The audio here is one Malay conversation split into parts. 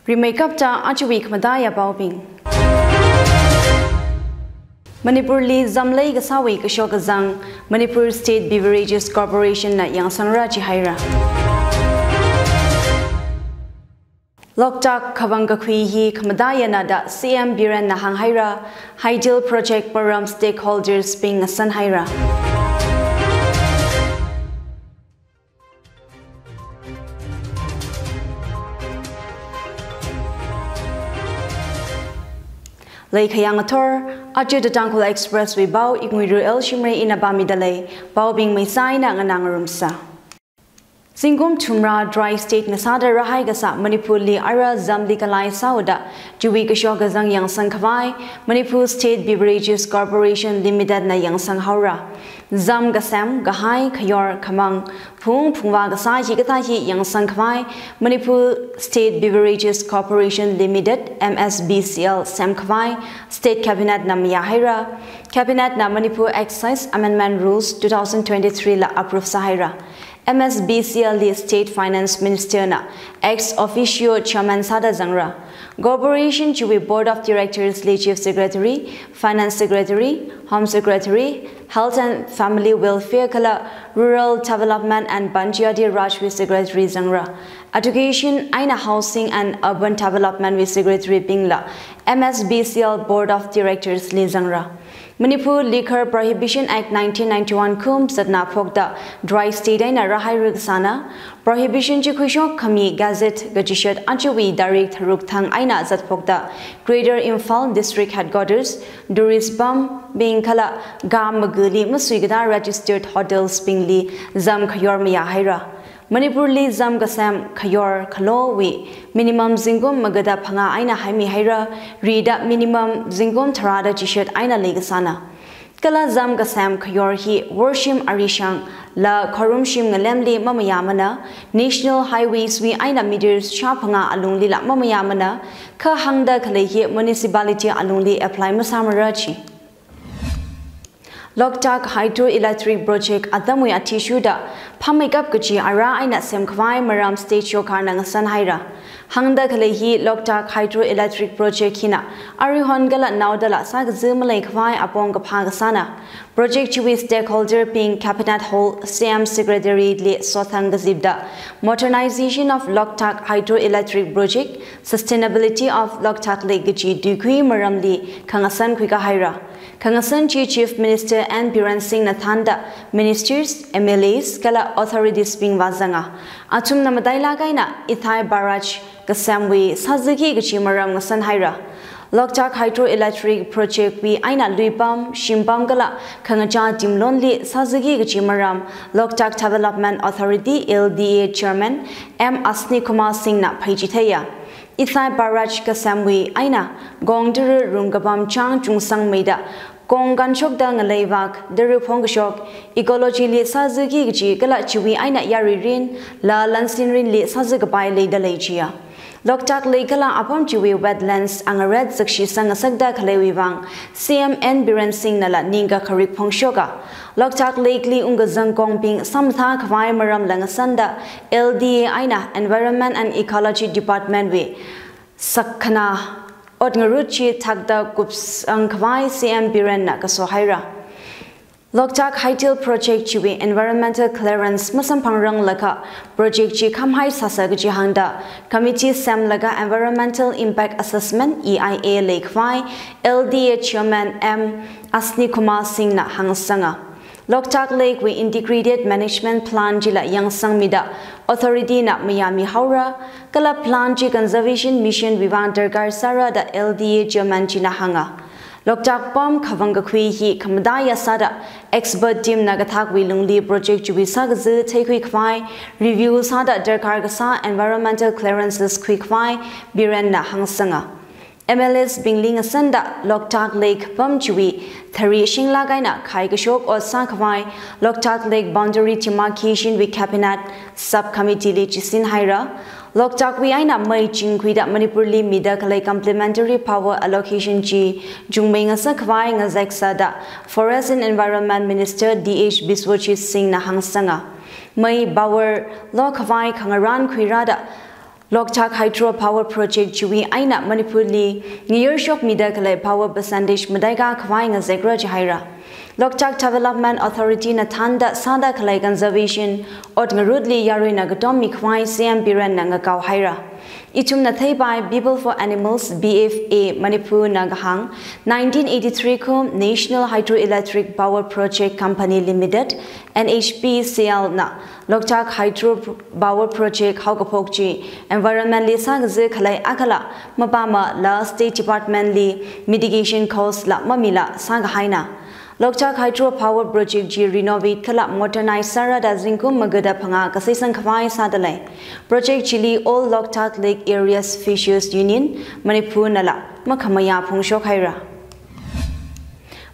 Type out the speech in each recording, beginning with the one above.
Remakeup ta Achweek Madaya Baubing Manipur Li Zamlay Gasawi Kashokazang Manipur State Beverages Corporation na Yang Sangraji Haira Loktak Kavangakwi Hi Kamadaya Nada CM Biran Nahang Haira Hydel Project Param Stakeholders Ping San Haira Lake Hayangator, Aju the Tangkhul Expressway Bao Iknguira Shimray in Abamidale, Bao Bing Mesai na Nganangarumsa. Singum Tumra Dry State Nasada Rahai Gasa Manipur Li Ara Zamli Kalai Sauda, Juwi Kashogazang Yang Sang Kawai, Manipur State Beverages Corporation Limited na Yang Sang Haura. Zam Gasam, Gahai, Kayor, Kamang, Pung, Pungwa Gasaji Gatahi, Yang Sang Kawai, Manipur State Beverages Corporation Limited, MSBCL, Sam Kawai, State Cabinet na Miyahira, Cabinet na Manipur Excise Amendment Rules 2023 la approve Sahira. MSBCL State Finance Minister na ex officio Chairman Sada Zangra. Corporation Juwi Board of Directors Chief Secretary, Finance Secretary, Home Secretary, Health and Family Welfare Kala, Rural Development and Banjiyadi Rajwi Secretary Zangra. Education, Aina Housing and Urban Development with Secretary Bingla, MSBCL Board of Directors Li Zangra. Manipur Liquor Prohibition Act 1991 kum satna phokda dry state aina rahai rigsana prohibition chikushok khami gazette gatishat anchawi direct tharuk thang aina zat phokda Greater Imphal District Headquarters Duris Bam being kala gam maguli masuigada registered hotels bingli zam khayor maya haira Manipur Li Zam Gasam Kayor Kalowi minimum zingum magada phanga aina haimi haira rida minimum zingum tharada chishet aina legasana Kala Zam Gasam Kayor hi worship arishang la korumshim ngalemli mamayamana National Highways we aina meters sha phanga alungli la mamayamana kha hangda khalehi municipality alungli apply masamarachi Loktak Hydroelectric Project Adamwe Atishuda Pamakap Gachi Ara Aina Semkwai Maram State Shokarnang San Haira Hangda Kalehi Loktak Hydroelectric Project Hina Arihon Gala Naudala Sagzimale Kwai Apong Kapagasana Project Chui Stakeholder Ping Cabinet Hall Sam Secretary Le Sothang Gazibda Modernization of Loktak Hydroelectric Project Sustainability of Loktak Lake Gachi Dukui Maramli Kangasan Kwika Haira Kangasan Chief Minister and Biran Singh Nathanda Ministers, MLAs, Kala authorities being Wazanga. Atum Namadaila Gaina, Ithai Barrage, Gasamwi, Sazaki Gachimaram Nasan Haira. Loktak Hydroelectric Project we Aina Luipam, Shimbam Gala, Kangaja Dimlonli, Sazaki Gachimaram, Loktak Development Authority, LDA Chairman, M. Asni Kumar Singh Na Pajitaya. Ithai Barrage Kasamwi Aina Gongdur Rungabam Chang Chung Meida Gong Ganchok Dang Leivak Deru Pongshok Ecology Li Sazuki Gji Gala Chui Aina Yari Rin La Lansin Rin Li Sazukabai Le Dalejia Loktak Lekala Apam Chui Wetlands Angared Sakshi Sangasagda Kalewivang CMN Biran Singh Nala Ninga Karik Pongshoka Loktak Lake Li Ungazang Kongping Samtha Kwai Maram Langasanda LDA Aina Environment and Ecology Department we Sakhana Otngaruchi Tagda Gups Kwai CM Biran na Kasohaira Loktak Hydel Project Chui Environmental Clearance Masampangrang Laka Project Chi Kamhai Sasagaji Hangda Committee Sam Laga Environmental Impact Assessment EIA Lake Vai LDA Chairman M. Asni Kumar Singh na Hangsanga Loktak Lake we Integrated Management Plan Jila Yangsang Mida Authority na Miami Haura Kala Plan Chi Conservation Mission Vivang Dargar Sara da LDA Chairman China Hanga Loktak Pom Kavangakwi hi Kamadaya Sada Expert Team Nagathak Wilungli Project Jubi Sagzu Take Kwai Review Sada Darkargasa Environmental Clearances Quickfai Biren na Hangsanga MLS Bingling Asanda Loktak Lake Pom Jubi Thari Shingla Gaina Kai Gashok or Sankwai Loktak Lake Boundary Demarcation with Cabinet Subcommittee Lechisin Haira Loktak we aina mai Iknguira Manipur Li Mida Kalai Complementary Power Allocation G Jungming Sakwai Ngazak Forest and Environment Minister DH Biswachit Singh na Hangsanga Mai Bauer Lokawai Kangaran Kwirada Loktak Hydro Power Project Jui Aina Manipurli Near Shop Midakale Power Percentage Madaiga Kwang as Zegra Jaira. Loktak Development Authority Natanda Sada Kalai Conservation Otngarudli Yarina Gadomi Kwai Siam Biran Nangakau Haira. Itum Nathai by People for Animals BFA Manipur Nagahang 1983 Kum National Hydroelectric Power Project Company Limited NHPCL na Loktak Hydro Power Project Haugapokji Environment Lisa Kalai Akala Mabama La State Department Li Mitigation Cost La Mamila Sanghaina Loktak Hydro Power Project G renovate kala modernize Sara da Zinkum Magada Panga Kasaisan Kawai Sadale Project Chili All Loktak Lake Areas Fishers Union Manipur Nala Makamaya Pungshok Haira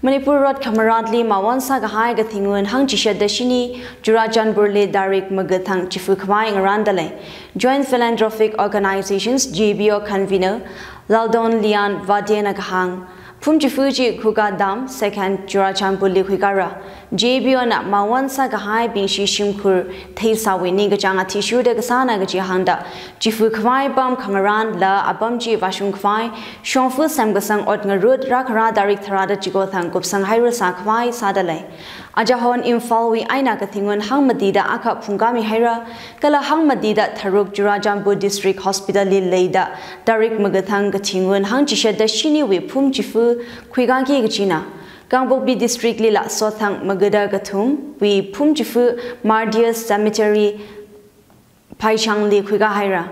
Manipur Road Kamaradli Mawan Sagahai Gathingun Hang Chisha Dashini Jurajan Burle Darik Magathang Chifu Kawai Randale Joint Philanthropic Organizations GBO Convener Laldon Lian Vadiana Kahang Pumjifuji Kuga Dam, second Jurachampuli Kwigara, JBOna Mawan Sagahai Binshi Shimkur, Tesa Winigajanga Tishu de Gasana Gajihanda, Jifu Kwai Bam Kamaran, La Abamji Vashung Kwai, Shonfu Samgasang Otngarud, Rakara Darik Tarada Jigothang Gupsang Hirasa Kwai Sadale. Ajahon Infalwi Aina Kathingun Hang Madida Aka Pungami Haira, Kala Hang Madida Taruk Jurajambu District Hospital Leida, Darik Magathang Katingun Hang Chisha Dashini Pum Jifu, Kwigaki Gachina, Gangbobi District Lila Sothang Magada Gatum, we Pum Jifu, Mardias Cemetery, Paichang Li Kwiga Haira.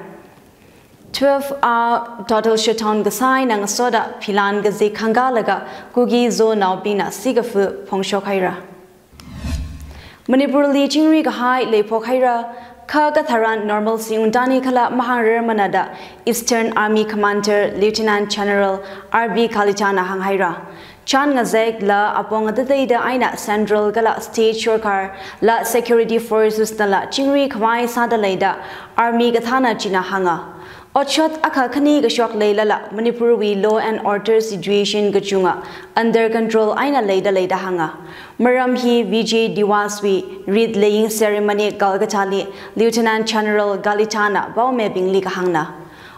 12 total Shatan Gasai Nang Soda, Pilan Gazi Kangalaga, Gugi Zo Naubina, Sigafu, Pongshok Haira. Manipur Li Shimray Gahai Le Pokhaira Kagatharan Normal Siundani Kala Maharir Manada Eastern Army Commander Lieutenant General RB Kalitana Hanghaira Chan Ngazek La Apong Adada Aina Central Gala State Shorkar La Security Forces Nala Shimray Kwai Sadaleda Army Gathana China Hanga Ochot Akakani Gashok Leila Manipur we law and order situation Gachunga under control Aina Leda Hanga Maramhi Vijay Diwaswi read laying ceremony Galgatali Lieutenant General Galitana Baume Bingli Kahangna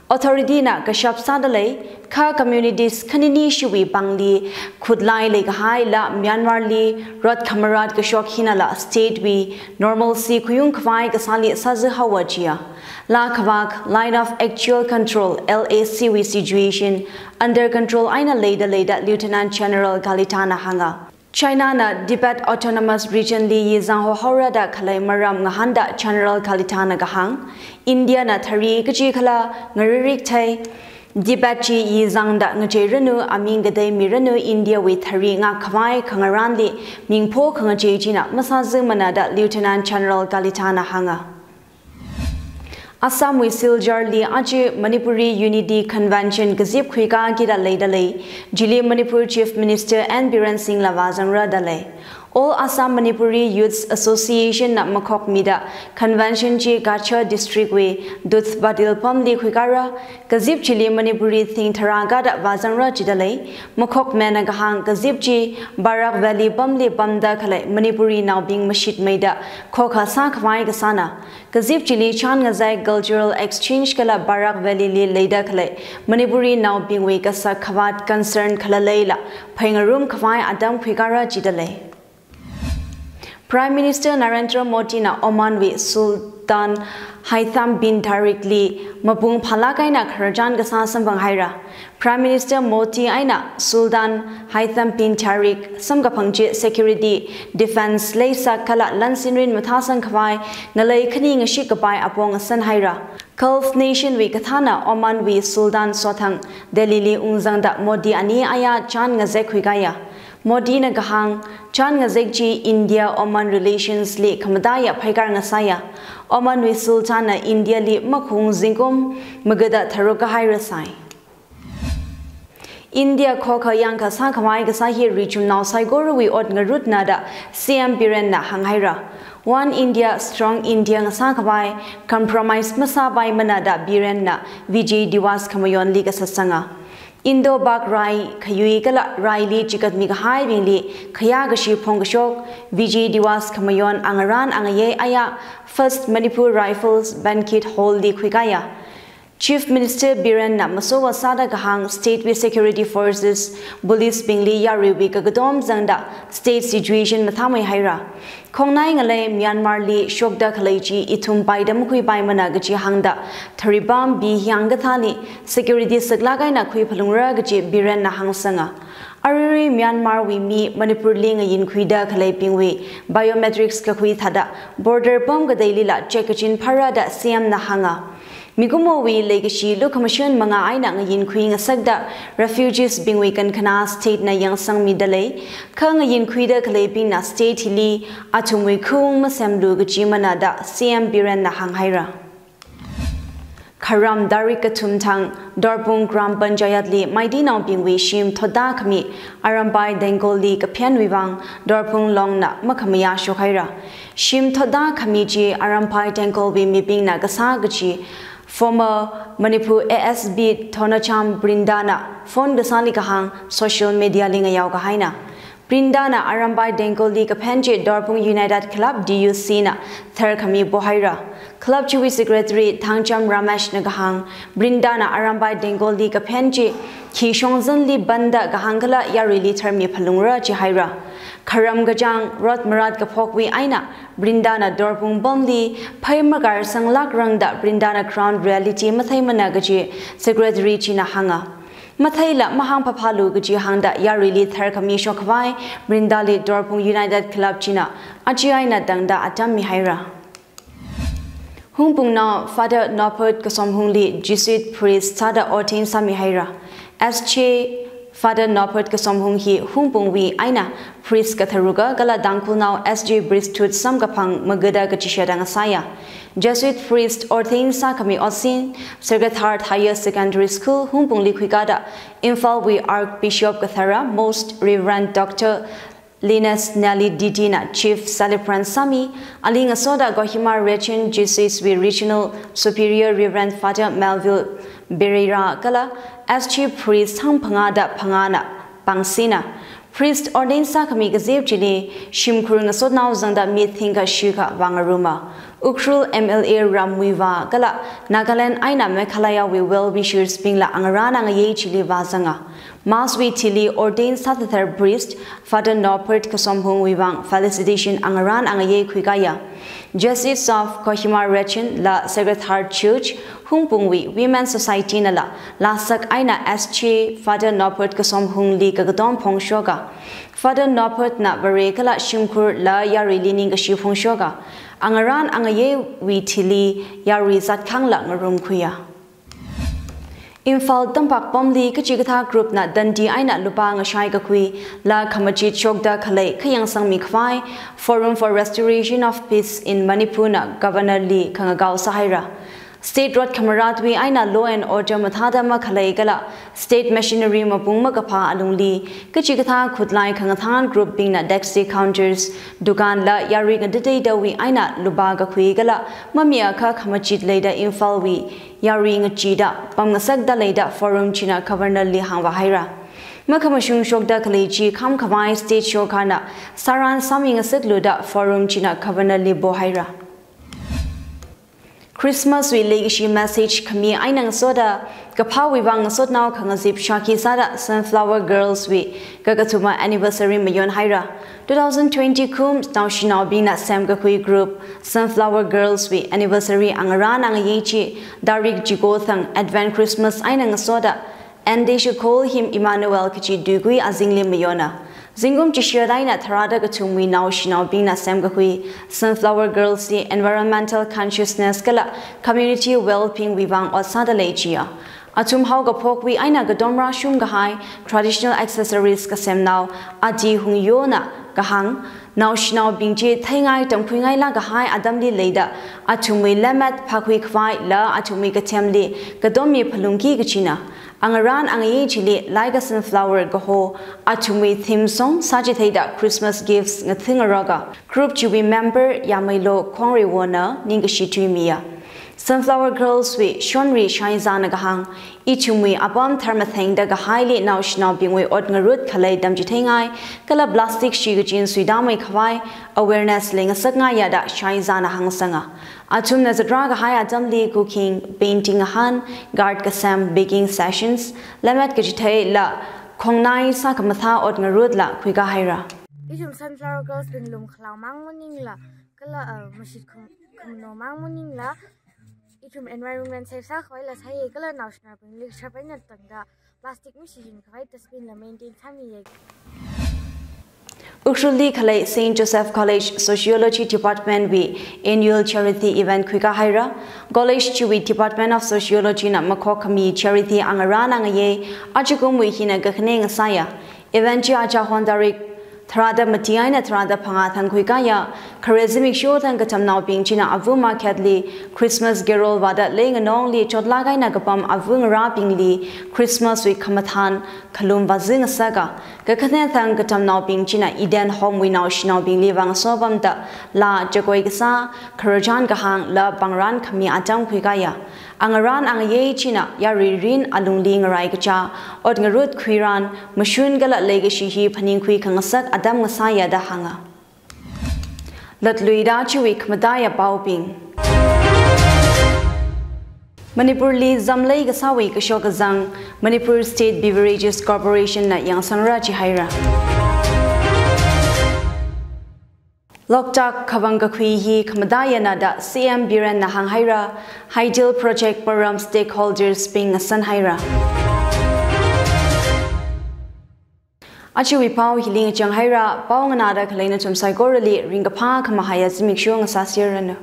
Authority na Kashap Sadale Ka communities Kanini Shui Bangli Kudlai Legahai La Myanmar Li Rod Kamarad Kashok Hinala State we normalcy Kuyung Kwai Gasali Sazu Hawajia La Kavak Line of Actual Control LACW situation under control Aina Leda Lieutenant General Galitana Hanga China na Tibet Autonomous Region Li Yizang Hora da Kalai Maram Ngahanda General Galitana Gahang India na Thari Gaji Kala Ngaririk Tai Tibet Chi Yizang da Ngaje Renu Amin Gadai Miranu India with Thari Nga Kawai Kangarandi Mingpo Kangaje Jina Masazu Manada Lieutenant General Galitana Hanga Assam Wisiljar Li Aji Manipuri Unity Convention Gazip Kwika Gida Leidale, Jili Manipur Chief Minister and Biren Singh Lavazangra Dale. All Assam Manipuri Youths Association na Makok Mida Convention Ji Gacha District We Duth Badil Pamli Kwikara Gazip Chili Manipuri Thing Taragada Vazanra Jidale Makok Menagahang Gazip Ji Barak Valley Pamli Pamda Kale Manipuri now being Mashit Maida Koka Sakwai Gasana Gazip Chili Chan Gazai Cultural Exchange Kala Barak Valley Li Leida Kale Manipuri now being Wekasa Kavat Concern Kala Leila Pangarum Kwai Adam Kwikara Jidale Prime Minister Narendra Modi na Oman we Sultan Haitham bin Tariq Li Mapung Phalakai na Kharajan Gasa Sambang Haira Prime Minister Modi aina Sultan Haitham bin Tariq Samgapangje Security Defense Leisa Kala Lansinrin Mathasan Khwai Nalai Khani Ngashi Kapai Apong San Haira Gulf Nation we Kathana Oman we Sultan Sothang Delhi li Ungzangda Modi ani aya Chan Ngazekhuigaya Modi na Gahang Chan Ngazekji India Oman Relations Li Kamadaya Paikar Ngasaya Oman we Sultan na India li Makhung Zingkum Magada Tharoka Hairasai India Koka Yanka Sankamai Gasahi Region now Saigoro we od Ngarut Nada CM Biren na Hanghaira One India Strong India Sankabai Compromise Masabai Manada Biren na Vijay Diwas Kamayon Liga Sasanga Indo Bak Rai Kayui Gala Raili Chikat Migahai Bingli Kayagashi Pongashok Vijay Diwas Kamayon Angaran Angaye Aya First Manipur Rifles Bankit Hall Li Kwigaya Chief Minister Biren na masowa sada kahang state with security forces police bingli yariwi kagadom zangda state situation mathamai haira khongnai ngale Myanmar li shokda khalaiji ithum paidam khui paimana gachi hangda tharibam bi hyangga thani security saglagai na khui phalungra gachi Biren na hangsanga Ariri Myanmar we mi Manipur ling yin khuida khalai pingwi biometrics ka khui thada border pom ga daily la checkachin pharada CM na hanga Migumo we legacy look commission manga aina yin queen a sagda refugees being weakened kana state na yang sang midale kang yin quida claping na state hili atumwe kung masemdu gachimana da CM Biren na hanghaira Karam Darika Tumtang Dorpung Gram Panchayat li Maidi now being we shim Toda Kami Arambai Dengol li Kapian Wivang Dorpung Long na Makamaya Shokhaira Shim Toda Kamiji Arampai Dengol be miping na Gasagachi Former Manipur ASB Tonacham Brindana Phone Gasani Kahang social media linga yaw kahaina Brindana Arambai Dengol li Kapenje Dorpung United Club DUC na Third Kami Bohaira Club Chief Secretary Tangcham Ramesh Nagahang Brindana Arambai Dengol li Kapenje Kishongzan li Banda Gahangala Yarili Termi Palungra Chihaira Karam Gajang Rot Marat Kapokwi Aina Brindana Dorpung Bomli Paimagar Sanglak Rangda Brindana Crown Reality Mathai Managaji Secretary China Hanga Mathaila Mahang Papalu Gaji Hangda Yarili Tharkami Shokwai Brindali Dorpung United Club China Achiaina Dangda Atam Mihaira Humpung now Father Nopert Kasomhungli Jesuit priest Sada Ortain Samihaira SJ Father Nopert Kasomhung hi Humpung wi Aina priest Katharuga Gala Tangkhul now SJ Bristhood Samgapang Magada Gachishadang Asaya Jesuit priest Ortain Sakami Osin Secretariat Higher Secondary School Humpung Likwigada Infal wi Archbishop Kathara Most Reverend Dr. Linus Nelly Didina Chief Salipran Sami Aling Asoda Gohima Rechin Jesuits wi Regional Superior Reverend Father Melville Bereira Kala as Chief Priest Hang Pangada Pangana Pangsina Priest Ordain Sakami Gazev Chile Shimkurung Asodnau Zangda Mithinga Shika Wangaruma Ukrul MLA Ramwiva Kala Nagaland Aina Mekhalaya we well wishers Pingla Angarana Ngaye Chile Vazanga Maswi Tili ordained Sathathar priest Father Nopert Kasomhung Wivang Felicitation Angaran Angaye Kwigaya Justice of Kohima Rechin La Secretary Church Humpungwi Women's Society Nala Lasak Aina SJ Father Nopert Kasomhung Li Kagadom Pongshoga Father Nopert Na Barekala Shimkur La Yari Lining Shipongshoga Angaran Angaye We Tili Yari Zatkangla Ngarum Kuya Infal Tampak Bomli Kachigata Group na Dandi Aina Lupa Ngashai Kakui La Kamachi Chokda Kale Kayang Sangmi Kwai Forum for Restoration of Peace in Manipur na Governor Lee Kangagaw Sahira State Road Kamaratwi Aina Law and Order Mathada Makale Gala State Machinery Mapung Magapa Alungli Kachigata Kutlai Kangathan Group Bing na Dexty Counters Dugan La Yari Ngade Dawi Aina Luba Gakui Gala Mamia Ka Kamachit Leda Infal Wi Yari Ngachida Pamngasagda Leda Forum China Governor Li Hangwahaira Makamashung Shokda Kaleji Kam Kawai State Shokana Saran Saming Asagluda Forum China Governor Li Bohaira Christmas we legacy message kami ainang soda kapaw wibang sod now kangazip shaki sada sunflower girls we gagatuma anniversary mayon haira 2020 kum now she now being at Sam Gakui group sunflower girls we anniversary angaran angayechi darik jigothang advent Christmas ainang soda and they should call him Emmanuel kichi dugui azingli mayona Zingum Chishiraina Tarada Gatumwi now she now being at Sam Gakui sunflower girls the environmental consciousness kala community well-being wibang or sadalejia Atum hauga pokwi aina gadomra shum gahai traditional accessories kasem now adi hung yona gahang now she now being je thaingai tampuingai la gahai adamli leida atumwi lemat phakwi khwai la atumi gatemli gadomi phalungki gachina Angaran angaye chile like a sunflower gaho atumi theme song sajitheda Christmas gifts ngathingaraga group chiwi member yamailo khongri wona ningashi tuimiya Sunflower Girls we Shimray Shaizana gahang Iknguira abam thermatheng da highly now shnaw bing we odngarut khalai dam jithengai kala plastic shigajin suidamai khawai awareness ling saknga yada Shaizana hangsanga achum na zadra ga haya jamli cooking painting han guard kasam baking sessions lamat kajithai la khongnai sa kamatha odngarut la khuiga haira Ichum Sunflower Girls bin lum khlau mang muning la kala mashit khumno mang muning la Ichum environment safe sa khoi la sai kala national bin lik chapai na tangda plastic machine khoi dustbin la maintain thami ye Usually Khalai St. Joseph College Sociology Department we annual charity event kwika haira College Chui Department of Sociology na makho khami charity angarana ngaye ajikum we hina gakhne ngasaya event chi acha hondarik Thrada Matiana Thrada Panga Tangkhul charismatic show than Katamnao being China Avu Marketly Christmas Gerol Vada laying an only Chodlagai Nagapam Avung Rappingly Christmas with Kamathan Kalum Vazing Saga Gakathan Thang Katamnao being China Eden Home we now Shinao being Livang Sobam da La Jagoigasa Karajan Gahang La Bangran Kami Atam Kwigaya Angaran Angaye China Yari Rin Alungling Raikacha Odngarut Kwiran Mashun Gala Legacy He Paning Kwi Kangasak Adam Ngasaya da hanga Latluida Chuik Madaya Bauping Manipur Li Zamlay Gasawi Kashokazang Manipur State Beverages Corporation na Yang Sangra Chihaira Loktak Kavanga Kwihi Kamadaya Nada CM Biran na Hanghaira Ideal Project Param Stakeholders Ping Sanhaira Achiwi Pau Hiling Changhaira Pau Nganada Kalina Chum Saigorali Ringapang Kamahaya Zimik Shuang Sasirano